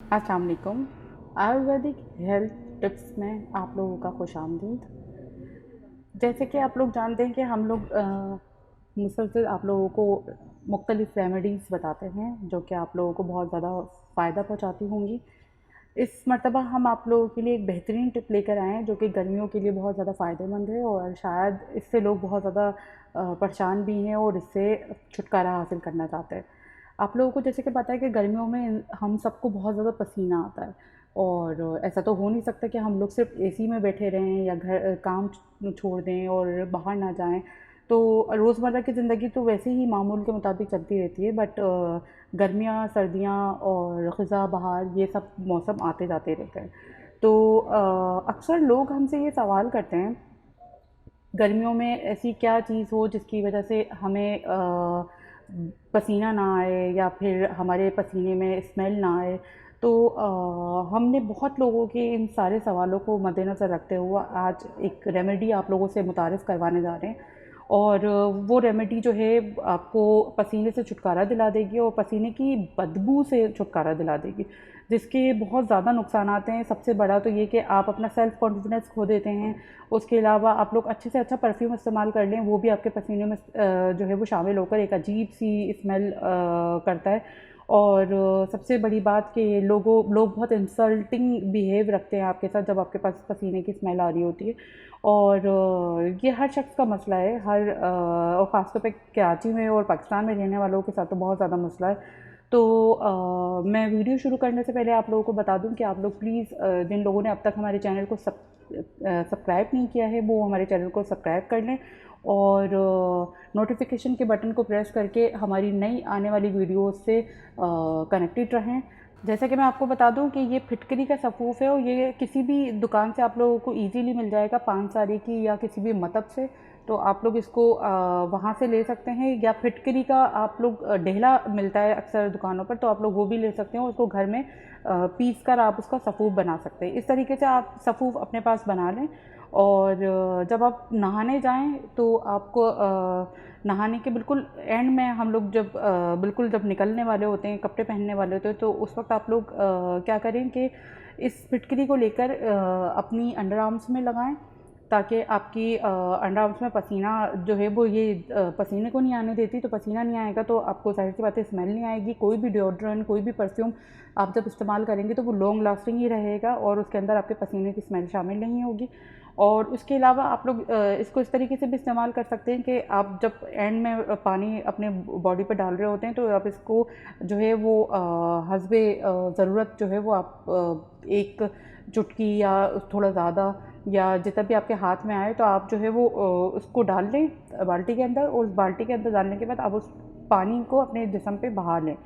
अस्सलाम वालेकुम। Ayurvedic health tips में आप लोगों का खुशामदीद। जैसे कि आप लोग जानते हैं कि हम लोग मुसलसल आप लोगों को मुख्तलिफ़ रेमेडीज़ बताते हैं जो कि आप लोगों को बहुत ज़्यादा फ़ायदा पहुंचाती होंगी। इस मर्तबा हम आप लोगों के लिए एक बेहतरीन टिप लेकर आए हैं जो कि गर्मियों के लिए बहुत ज़्यादा फ़ायदेमंद है और शायद इससे लोग बहुत ज़्यादा परेशान भी हैं और इससे छुटकारा हासिल करना चाहते हैं। आप लोगों को जैसे कि पता है कि गर्मियों में हम सबको बहुत ज़्यादा पसीना आता है और ऐसा तो हो नहीं सकता कि हम लोग सिर्फ एसी में बैठे रहें या घर काम छोड़ दें और बाहर ना जाएं। तो रोज़मर्रा की ज़िंदगी तो वैसे ही मामूल के मुताबिक चलती रहती है, बट गर्मियाँ सर्दियाँ और ख़ज़ा बहार ये सब मौसम आते जाते रहते हैं। तो अक्सर लोग हमसे ये सवाल करते हैं, गर्मियों में ऐसी क्या चीज़ हो जिसकी वजह से हमें पसीना ना आए या फिर हमारे पसीने में स्मेल ना आए। तो हमने बहुत लोगों के इन सारे सवालों को मद्देनज़र रखते हुए आज एक रेमेडी आप लोगों से मुतारिफ़ करवाने जा रहे हैं और वो रेमेडी जो है आपको पसीने से छुटकारा दिला देगी और पसीने की बदबू से छुटकारा दिला देगी, जिसके बहुत ज़्यादा नुकसानात हैं। सबसे बड़ा तो ये कि आप अपना सेल्फ़ कॉन्फिडेंस खो देते हैं। उसके अलावा आप लोग अच्छे से अच्छा परफ्यूम इस्तेमाल कर लें, वो भी आपके पसीने में जो है वो शामिल होकर एक अजीब-सी स्मेल करता है। और सबसे बड़ी बात कि लोग बहुत इंसल्टिंग बिहेव रखते हैं आपके साथ जब आपके पास पसीने की स्मेल आ रही होती है। और ये हर शख्स का मसला है, और ख़ास तौर पे कराची में और पाकिस्तान में रहने वालों के साथ तो बहुत ज़्यादा मसला है। तो मैं वीडियो शुरू करने से पहले आप लोगों को बता दूं कि आप लोग प्लीज़, जिन लोगों ने अब तक हमारे चैनल को सब्सक्राइब नहीं किया है वो हमारे चैनल को सब्सक्राइब कर लें और नोटिफिकेशन के बटन को प्रेस करके हमारी नई आने वाली वीडियोस से कनेक्टेड रहें। जैसा कि मैं आपको बता दूं कि ये फिटकरी का सफ़ूफ़ है और ये किसी भी दुकान से आप लोगों को इजीली मिल जाएगा, पानसारी की या किसी भी मतब से। तो आप लोग इसको वहाँ से ले सकते हैं, या फिटकरी का आप लोग ढेला मिलता है अक्सर दुकानों पर, तो आप लोग वो भी ले सकते हैं। उसको घर में पीस कर आप उसका सफ़ूफ़ बना सकते हैं। इस तरीके से आप सफ़ूफ़ अपने पास बना लें और जब आप नहाने जाएं तो आपको नहाने के बिल्कुल एंड में हम लोग जब बिल्कुल जब निकलने वाले होते हैं, कपड़े पहनने वाले होते हैं, तो उस वक्त आप लोग क्या करें कि इस फिटकरी को लेकर अपनी अंडर आर्म्स में लगाएं, ताकि आपकी अंडर आर्म्स में पसीना जो है वो ये पसीने को नहीं आने देती। तो पसीना नहीं आएगा तो आपको ज़ाहिर सी बात है स्मेल नहीं आएगी। कोई भी डिओड्रेंट, कोई भी परफ्यूम आप जब इस्तेमाल करेंगे तो वो लॉन्ग लास्टिंग ही रहेगा और उसके अंदर आपके पसीने की स्मेल शामिल नहीं होगी। और उसके अलावा आप लोग इसको इस तरीके से भी इस्तेमाल कर सकते हैं कि आप जब एंड में पानी अपने बॉडी पर डाल रहे होते हैं तो आप इसको जो है वो हस्बे ज़रूरत जो है वो आप एक चुटकी या थोड़ा ज़्यादा या जितना भी आपके हाथ में आए तो आप जो है वो उसको डाल लें बाल्टी के अंदर, और उस बाल्टी के अंदर डालने के बाद आप उस पानी को अपने जिस्म पे बहा लें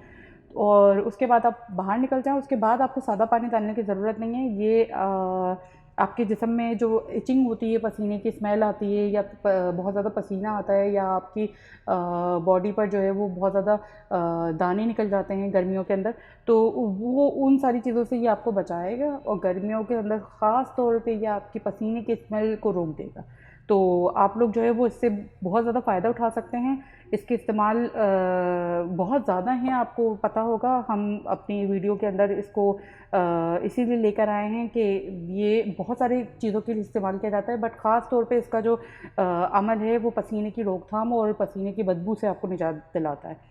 और उसके बाद आप बाहर निकल जाएँ। उसके बाद आपको सादा पानी डालने की ज़रूरत नहीं है। ये आपके जिस्म में जो इचिंग होती है, पसीने की स्मेल आती है या बहुत ज़्यादा पसीना आता है या आपकी बॉडी पर जो है वो बहुत ज़्यादा दाने निकल जाते हैं गर्मियों के अंदर, तो वो उन सारी चीज़ों से ये आपको बचाएगा और गर्मियों के अंदर ख़ास तौर पे ये आपकी पसीने की स्मेल को रोक देगा। तो आप लोग जो है वो इससे बहुत ज़्यादा फ़ायदा उठा सकते हैं। इसके इस्तेमाल बहुत ज़्यादा हैं, आपको पता होगा। हम अपनी वीडियो के अंदर इसको इसीलिए लेकर आए हैं कि ये बहुत सारी चीज़ों के लिए इस्तेमाल किया जाता है, बट ख़ास तौर पे इसका जो अमल है वो पसीने की रोकथाम और पसीने की बदबू से आपको निजात दिलाता है।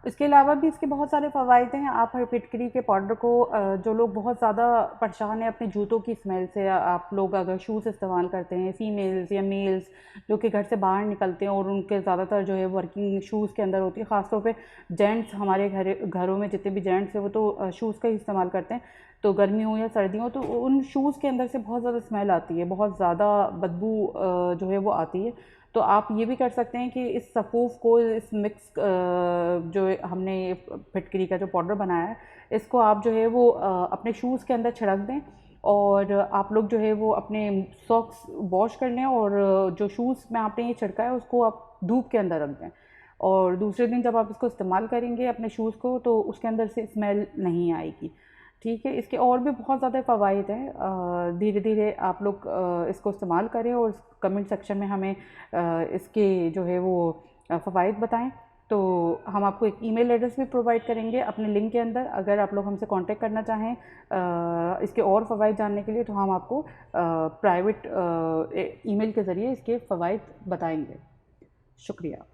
इसके अलावा भी इसके बहुत सारे फ़वाइद हैं। आप फिटकरी के पाउडर को जो लोग बहुत ज़्यादा परेशान हैं अपने जूतों की स्मेल से, आप लोग अगर शूज़ इस्तेमाल करते हैं, फ़ीमेल्स या मेल्स जो कि घर से बाहर निकलते हैं और उनके ज़्यादातर जो है वर्किंग शूज़ के अंदर होती है, ख़ास तौर पे जेंट्स, हमारे घरों में जितने भी जेंट्स हैं वो तो शूज़ का ही इस्तेमाल करते हैं। तो गर्मी हो या सर्दी हो तो उन शूज़ के अंदर से बहुत ज़्यादा स्मेल आती है, बहुत ज़्यादा बदबू जो है वो आती है। तो आप ये भी कर सकते हैं कि इस सफ़ूफ़ को, इस मिक्स जो हमने फिटकरी का जो पाउडर बनाया है, इसको आप जो है वो अपने शूज़ के अंदर छिड़क दें और आप लोग जो है वो अपने सॉक्स वॉश कर लें और जो शूज़ में आपने ये छिड़का है उसको आप धूप के अंदर रख दें और दूसरे दिन जब आप इसको इस्तेमाल करेंगे अपने शूज़ को तो उसके अंदर से स्मेल नहीं आएगी। ठीक है, इसके और भी बहुत ज़्यादा फ़वाइद हैं। धीरे धीरे आप लोग इसको इस्तेमाल करें और कमेंट सेक्शन में हमें इसके जो है वो फ़वाइद बताएं। तो हम आपको एक ईमेल एड्रेस भी प्रोवाइड करेंगे अपने लिंक के अंदर। अगर आप लोग हमसे कांटेक्ट करना चाहें इसके और फ़वाइद जानने के लिए, तो हम आपको प्राइवेट ईमेल के ज़रिए इसके फ़वाइद बताएंगे। शुक्रिया।